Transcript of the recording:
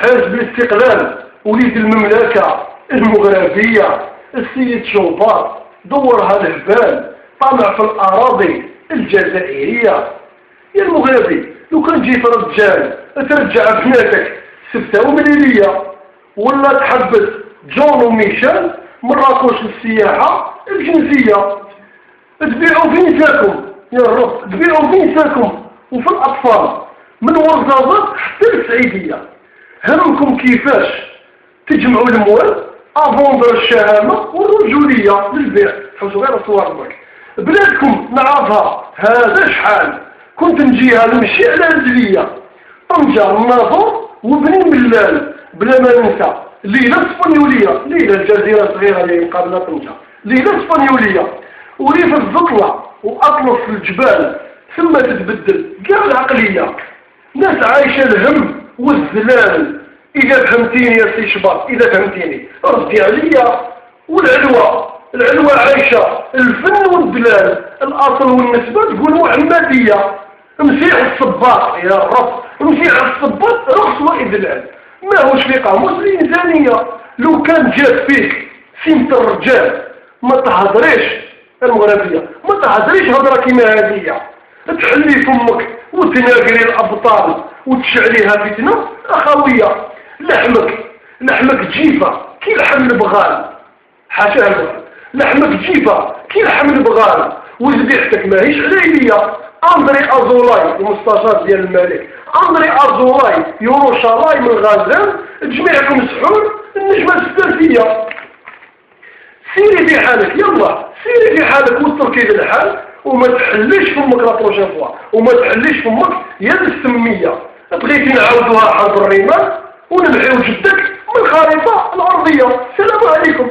حزب الاستقلال وليد المملكة المغربية السيد شوبار دورها الهبال طمع في الأراضي الجزائرية. يا المغربي لو كان جيت رجال ترجع بناتك سبتة ومليلية ولا تحبس جون وميشيل مراكش للسياحة الجنسية. تبيعوا فينساكم يا رب، تبيعوا فينساكم وفي الأطفال من ورزازات حتى السعيدية. همكم كيفاش تجمعوا الموال افوندر الشهامة والرجولية للبيع. حوسوا غير الصور برك بلادكم نعرفها هذا شحال كنت نجيها نمشي على رجليا طنجة الناظور وبنين بلال بلا ما ننسى ليلة اسبانيولية، ليلة الجزيرة الصغيرة اللي مقابلة طنجة، ليلة اسبانيولية وريف الزطلة وأطلس الجبال ثم تتبدل كاع العقلية. ناس عايشة الهم والزلال. إذا فهمتيني يا سي شباب، إذا فهمتيني ردي عليا. العلوة عايشة الفن والدلال، الأصل والنسبة تقول محمدية. امشي على الصباط يا رب، امشي على الصباط رخص وإذلال. ما هوش في قاموس الإنسانية. لو كان جاب فيك سمت الرجال ما تهضريش المغربية، ما تهضريش هضرة كيما هذه. تحلي فمك وتناقري الأبطال وتشعليها فتنة أخوية. لحمك جيفة كي لحم البغال، حاشا البغال. لحمك جيفة كي لحم البغال وذبيحتك ماهيش عليلية. أندري أزولاي المستشار ديال الملك، أندري أزولاي يوروشالاي من غازان، جميعكم سحور النجمة السلفية. سيري في حالك، يلا سيري في حالك واتركي بالحال وما تحليش فمك لا بروشين فوا، وما تحليش فمك يا السمية. بغيتي نعاودوها حرب الرمال ونمحيو جدك من الخريطة الأرضية. السلام عليكم.